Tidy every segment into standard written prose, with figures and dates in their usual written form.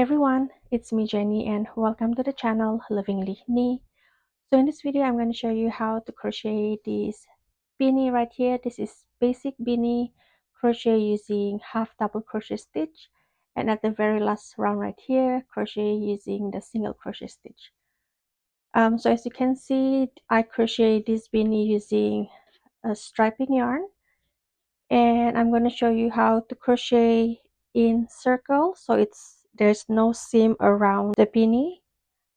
Everyone, it's me Jenny and welcome to the channel Lovingly Knee. So in this video I'm going to show you how to crochet this beanie right here. This is basic beanie crochet using half double crochet stitch, and at the very last round right here crochet using the single crochet stitch. So as you can see, I crochet this beanie using a striping yarn, and I'm going to show you how to crochet in circle so there's no seam around the beanie.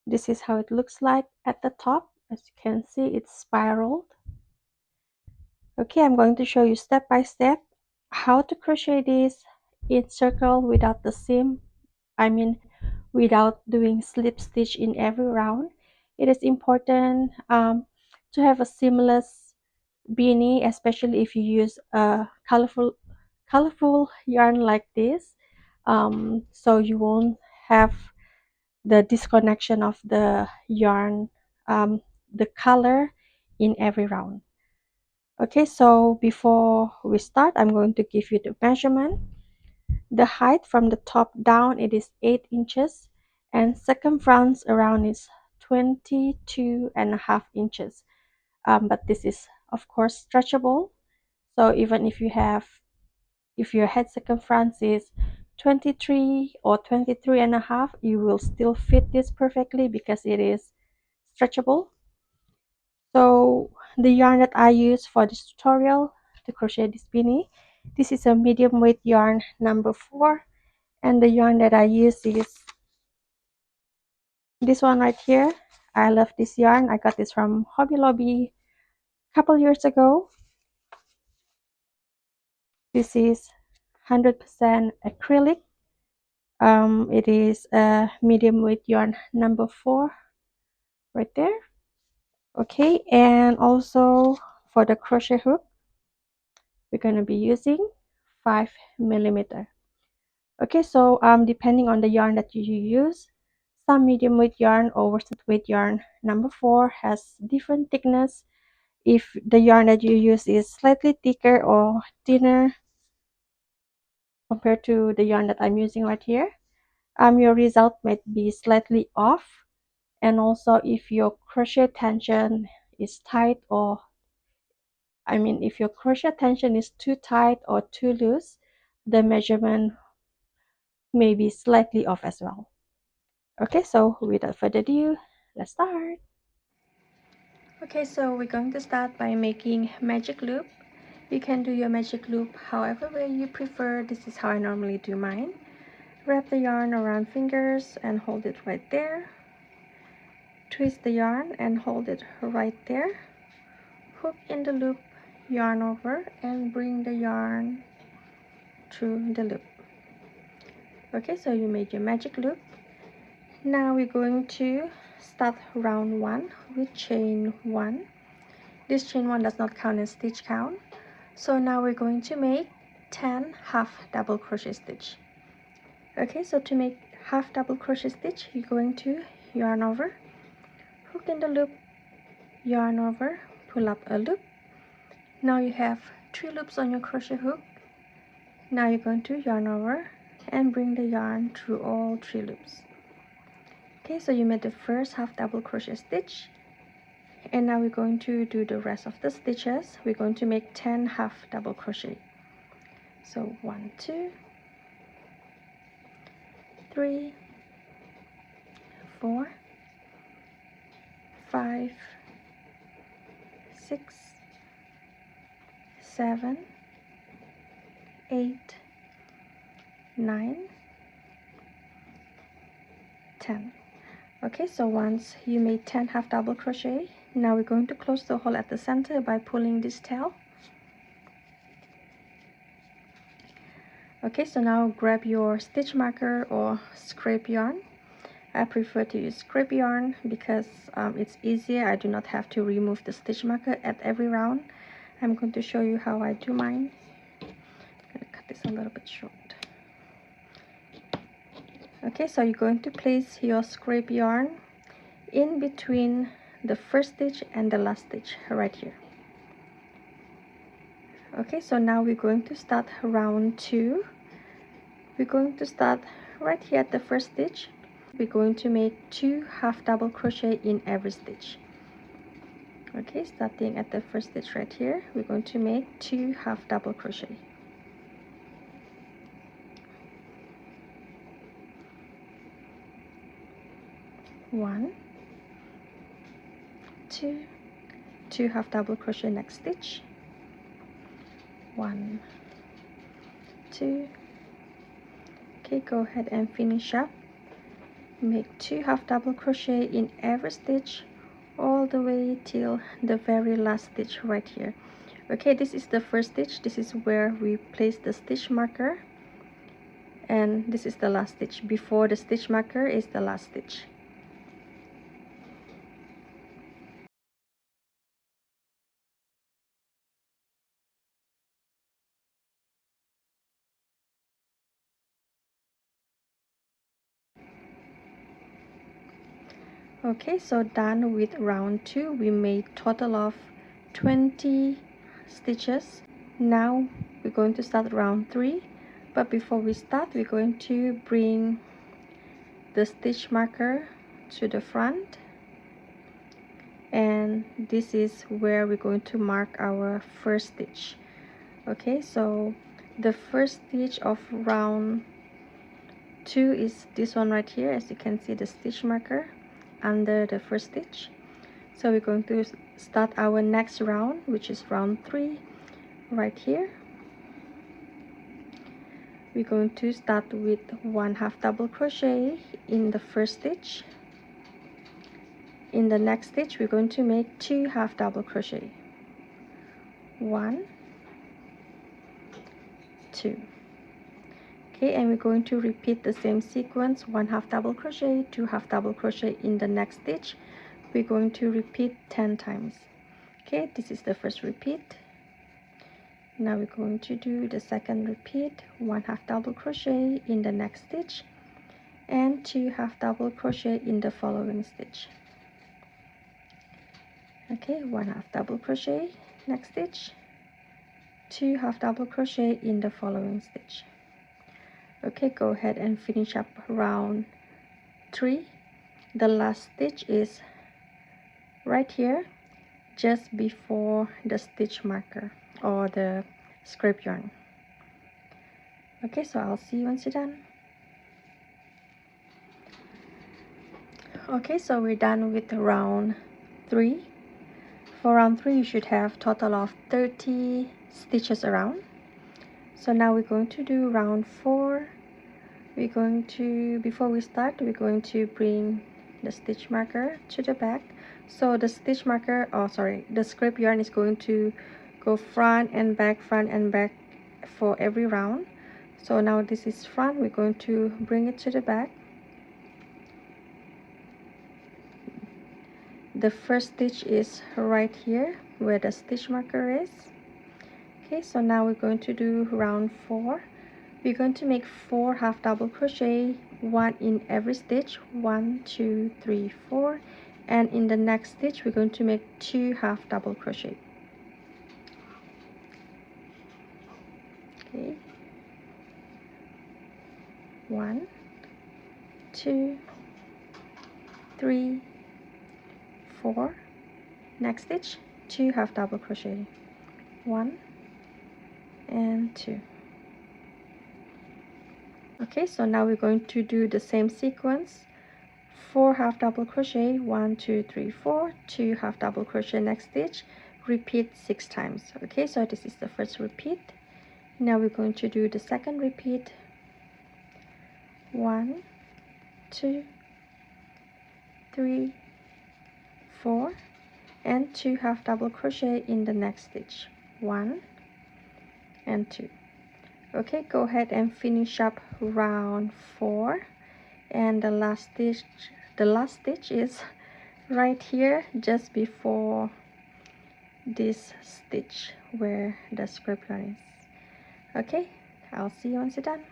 This is how it looks like at the top. As you can see, it's spiraled. Okay, I'm going to show you step by step how to crochet this in circle without the seam. Without doing slip stitch in every round. It is important to have a seamless beanie, especially if you use a colorful yarn like this, so you won't have the disconnection of the yarn, the color in every round. Okay, so before we start, I'm going to give you the measurement. The height from the top down, it is 8 inches, and circumference around is 22.5 inches. But this is of course stretchable, so even if your head circumference is 23 or 23.5, you will still fit this perfectly because it is stretchable. So the yarn that I use for this tutorial to crochet this beanie, this is a medium weight yarn number 4, and the yarn that I use is this one right here. I love this yarn. I got this from Hobby Lobby a couple years ago. This is 100% acrylic. It is a medium weight yarn number 4 right there. Okay, and also for the crochet hook, we're going to be using 5mm. Okay, so depending on the yarn that you use, some medium weight yarn or worsted weight yarn number 4 has different thickness. If the yarn that you use is slightly thicker or thinner compared to the yarn that I'm using right here, your result might be slightly off. And also if your crochet tension is tight, or if your crochet tension is too tight or too loose, the measurement may be slightly off as well. Okay, so without further ado, let's start. Okay, so we're going to start by making magic loop. You can do your magic loop however way you prefer. This is how I normally do mine. Wrap the yarn around fingers and hold it right there. Twist the yarn and hold it right there. Hook in the loop, yarn over, and bring the yarn through the loop. Okay, so you made your magic loop. Now we're going to start round 1 with chain 1. This chain 1 does not count as stitch count. So now we're going to make 10 half double crochet stitch. Okay, so to make half double crochet stitch, you're going to yarn over, hook in the loop, yarn over, pull up a loop. Now you have 3 loops on your crochet hook. Now you're going to yarn over and bring the yarn through all 3 loops. Okay, so you made the first half double crochet stitch, and now we're going to do the rest of the stitches. We're going to make 10 half double crochet. So 1, 2, 3, 4, 5, 6, 7, 8, 9, 10. Okay, so once you made 10 half double crochet, now we're going to close the hole at the center by pulling this tail. Okay, so now grab your stitch marker or scrape yarn. I prefer to use scrape yarn because it's easier. I do not have to remove the stitch marker at every round. I'm going to show you how I do mine. I'm going to cut this a little bit short. Okay, so you're going to place your scrape yarn in between the first stitch and the last stitch right here. Okay, so now we're going to start round 2. We're going to start right here at the first stitch, we're going to make 2 half double crochet in every stitch. Okay, starting at the first stitch right here, we're going to make 2 half double crochet. One, two half double crochet next stitch. 1, 2. Okay, go ahead and finish up. Make 2 half double crochet in every stitch all the way till the very last stitch right here. Okay, this is the first stitch. This is where we place the stitch marker, and this is the last stitch. Before the stitch marker is the last stitch. Okay, so done with round 2. We made total of 20 stitches. Now we're going to start round 3, but before we start, we're going to bring the stitch marker to the front, and this is where we're going to mark our first stitch. Okay, so the first stitch of round 2 is this one right here. As you can see, the stitch marker under the first stitch. So we're going to start our next round, which is round 3 right here. We're going to start with 1 half double crochet in the first stitch. In the next stitch, we're going to make 2 half double crochet. 1, 2. Okay, and we're going to repeat the same sequence: 1 half double crochet, 2 half double crochet in the next stitch. We're going to repeat 10 times. Okay, this is the first repeat. Now we're going to do the second repeat: 1 half double crochet in the next stitch and 2 half double crochet in the following stitch. Okay, 1 half double crochet next stitch, 2 half double crochet in the following stitch. Okay, go ahead and finish up round 3. The last stitch is right here, just before the stitch marker or the scrap yarn. Okay, so I'll see you once you're done. Okay, so we're done with round 3. For round 3, you should have total of 30 stitches around. So now we're going to do round 4. We're going to, before we start, we're going to bring the stitch marker to the back. So the stitch marker, the scrap yarn is going to go front and back for every round. So now this is front, we're going to bring it to the back. The first stitch is right here where the stitch marker is. Okay, so now we're going to do round 4. We're going to make 4 half double crochet, 1 in every stitch, 1, 2, 3, 4, and in the next stitch we're going to make 2 half double crochet. Okay, 1, 2, 3, 4, next stitch, 2 half double crochet, 1 and 2. Okay, so now we're going to do the same sequence: 4 half double crochet, 1, 2, 3, 4, 2 half double crochet next stitch, repeat 6 times. Okay, so this is the first repeat. Now we're going to do the second repeat: 1, 2, 3, 4, and 2 half double crochet in the next stitch, 1 and 2. Okay, go ahead and finish up round 4, and the last stitch is right here, just before this stitch where the scrap yarn is. Okay, I'll see you once you're done.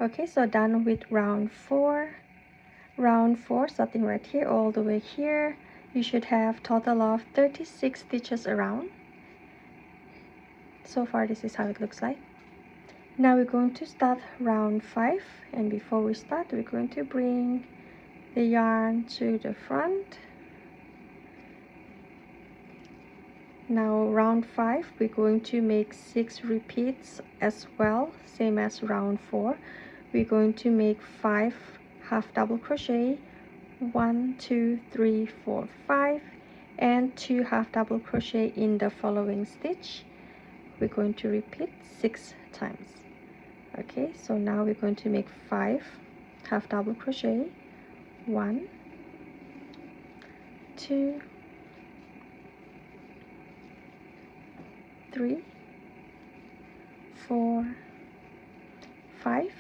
Okay, so done with round 4. Round 4, starting right here all the way here, you should have total of 36 stitches around. So far this is how it looks like. Now we're going to start round 5, and before we start, we're going to bring the yarn to the front. Now round 5, we're going to make 6 repeats as well, same as round 4. We're going to make 5 half double crochet, 1 2 3 4 5, and 2 half double crochet in the following stitch. We're going to repeat 6 times. Okay, so now we're going to make 5 half double crochet, 1 2 3 4 5,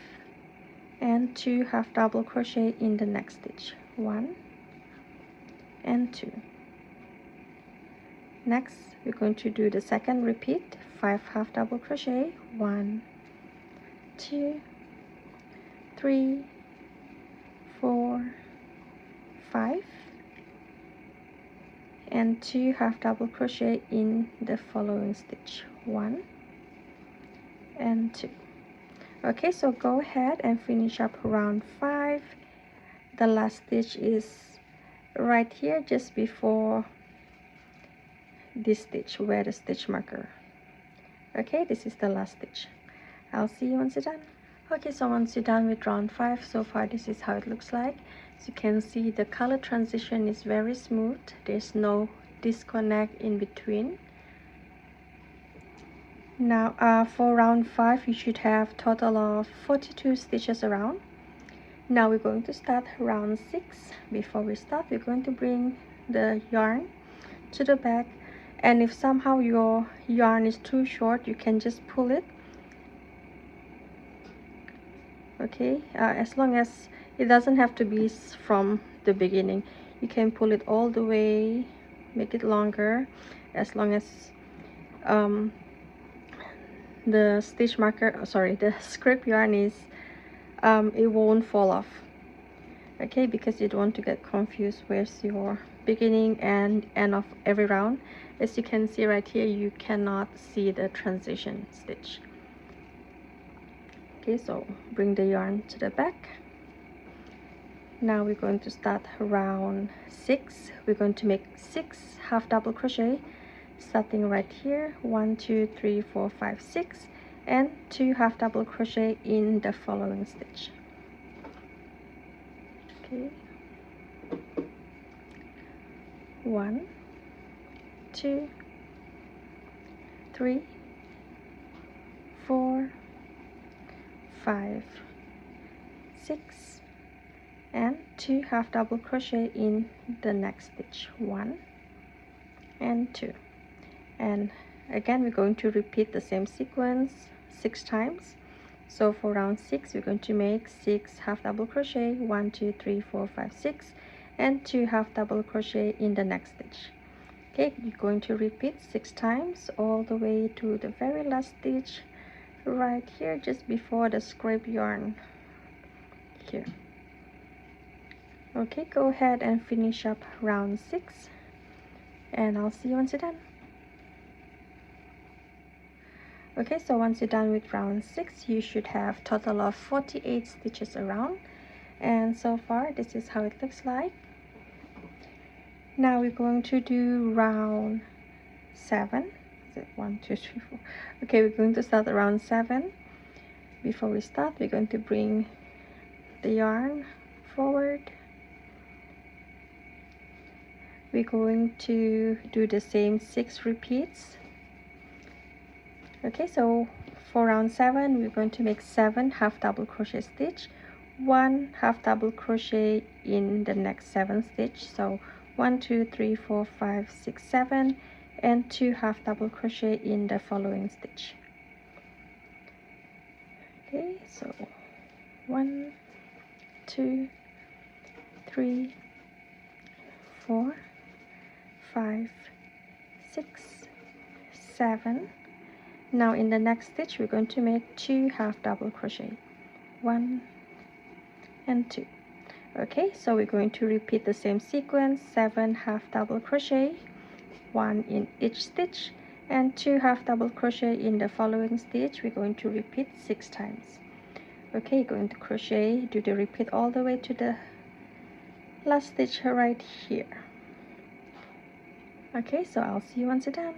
and 2 half double crochet in the next stitch, 1 and 2. Next, we're going to do the second repeat, 5 half double crochet, 1 2 3 4 5, and 2 half double crochet in the following stitch, 1 and 2. Okay, so go ahead and finish up round 5. The last stitch is right here, just before this stitch where the stitch marker. Okay, this is the last stitch. I'll see you once you're done. Okay, so once you're done with round 5, so far this is how it looks like. As you can see, the color transition is very smooth. There's no disconnect in between. Now for round 5, you should have total of 42 stitches around. Now we're going to start round 6. Before we start, we're going to bring the yarn to the back, and if somehow your yarn is too short, you can just pull it. Okay, as long as it doesn't have to be from the beginning, you can pull it all the way, make it longer, as long as the stitch marker, sorry, the script yarn is it won't fall off. Okay, because you don't want to get confused where's your beginning and end of every round. As you can see right here, you cannot see the transition stitch. Okay, so bring the yarn to the back. Now we're going to start round 6. We're going to make 6 half double crochet, starting right here, 1 2 3 4 5 6, and 2 half double crochet in the following stitch. Okay, 1 2 3 4 5 6, and 2 half double crochet in the next stitch, 1 and 2. And again, we're going to repeat the same sequence 6 times. So for round 6, we're going to make 6 half double crochet, 1 2 3 4 5 6, and 2 half double crochet in the next stitch. Okay, you're going to repeat 6 times all the way to the very last stitch right here, just before the scrape yarn here. Okay, go ahead and finish up round 6, and I'll see you once you're done. Okay, so once you're done with round 6, you should have total of 48 stitches around, and so far this is how it looks like. Now we're going to do round 7. Is it 1 2 3 4? Okay, we're going to start round 7. Before we start, we're going to bring the yarn forward. We're going to do the same 6 repeats. Okay, so for round 7, we're going to make 7 half double crochet stitch, 1 half double crochet in the next 7 stitch. So 1 2 3 4 5 6 7, and 2 half double crochet in the following stitch. Okay, so 1 2 3 4 5 6 7. Now in the next stitch, we're going to make 2 half double crochet, 1 and 2. Okay, so we're going to repeat the same sequence, 7 half double crochet, 1 in each stitch, and 2 half double crochet in the following stitch. We're going to repeat 6 times. Okay, going to crochet, do the repeat all the way to the last stitch right here. Okay, so I'll see you once you're done.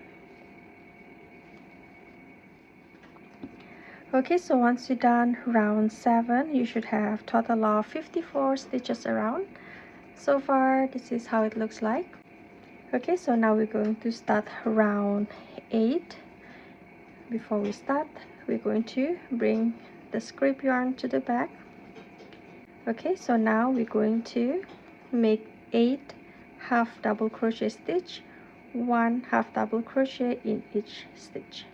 Okay, so once you're done round 7, you should have total of 54 stitches around. So far, this is how it looks like. Okay, so now we're going to start round 8. Before we start, we're going to bring the scrap yarn to the back. Okay, so now we're going to make 8 half double crochet stitch, 1 half double crochet in each stitch.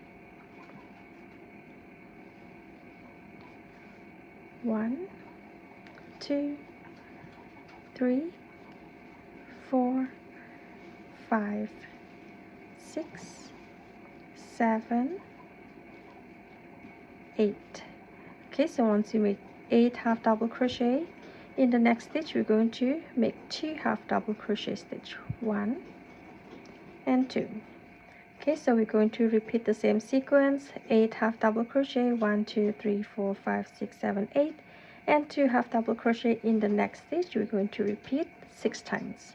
1, 2, 3, 4, 5, 6, 7, 8. Okay, so once you make 8 half double crochet, in the next stitch we're going to make 2 half double crochet stitch, 1 and 2. Okay, so we're going to repeat the same sequence, 8 half double crochet, 1, 2, 3, 4, 5, 6, 7, 8, and 2 half double crochet in the next stitch. We're going to repeat 6 times.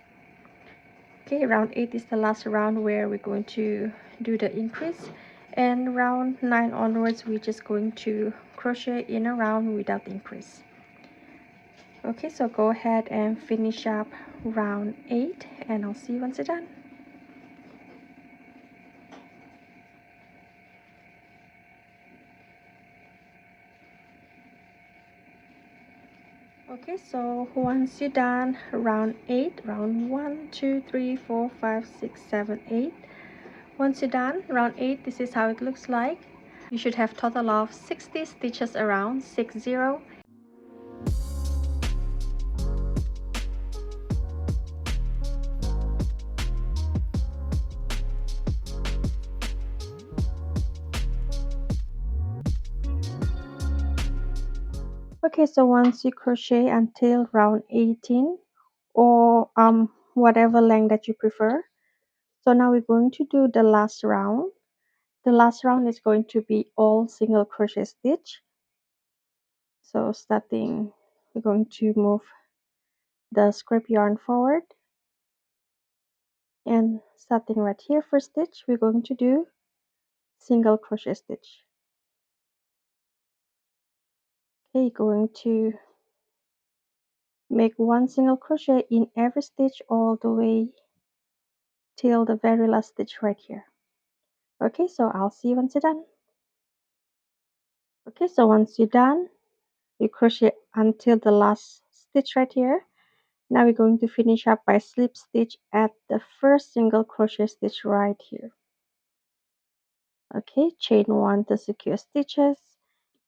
Okay, round 8 is the last round where we're going to do the increase, and round 9 onwards we're just going to crochet in a round without increase. Okay, so go ahead and finish up round 8, and I'll see you once you're done. Okay, so once you're done round 8, round 1, 2, 3, 4, 5, 6, 7, 8. Once you're done round 8, this is how it looks like. You should have total of 60 stitches around, 60. Okay, so once you crochet until round 18, or whatever length that you prefer. So now we're going to do the last round. The last round is going to be all single crochet stitch. So starting, we're going to move the scrap yarn forward, and starting right here for stitch, we're going to do single crochet stitch. Okay, going to make 1 single crochet in every stitch all the way till the very last stitch right here. Okay, so I'll see you once you're done. Okay, so once you're done, you crochet until the last stitch right here. Now we're going to finish up by slip stitch at the first single crochet stitch right here. Okay, chain 1 to secure stitches,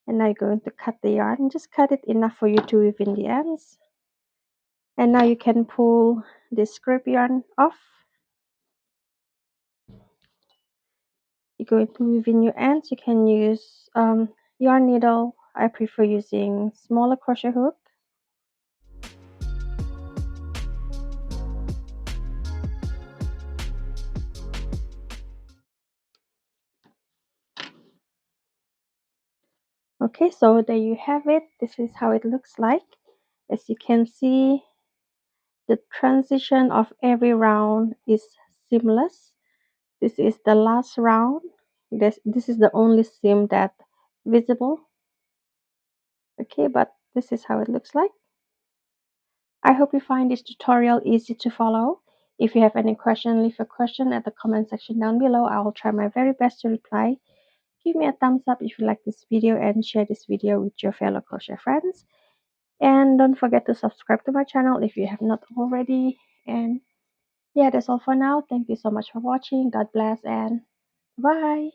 and now you're going to cut the yarn. Just cut it enough for you to weave in the ends, and now you can pull the scrap yarn off. You're going to weave in your ends. You can use yarn needle. I prefer using smaller crochet hook. Okay, so there you have it. This is how it looks like. As you can see, the transition of every round is seamless. This is the last round. This is the only seam that visible. Okay, but this is how it looks like. I hope you find this tutorial easy to follow. If you have any question, leave a question at the comment section down below. I will try my very best to reply. Give me a thumbs up if you like this video, and share this video with your fellow crochet friends. And don't forget to subscribe to my channel if you have not already. And yeah, that's all for now. Thank you so much for watching. God bless, and bye.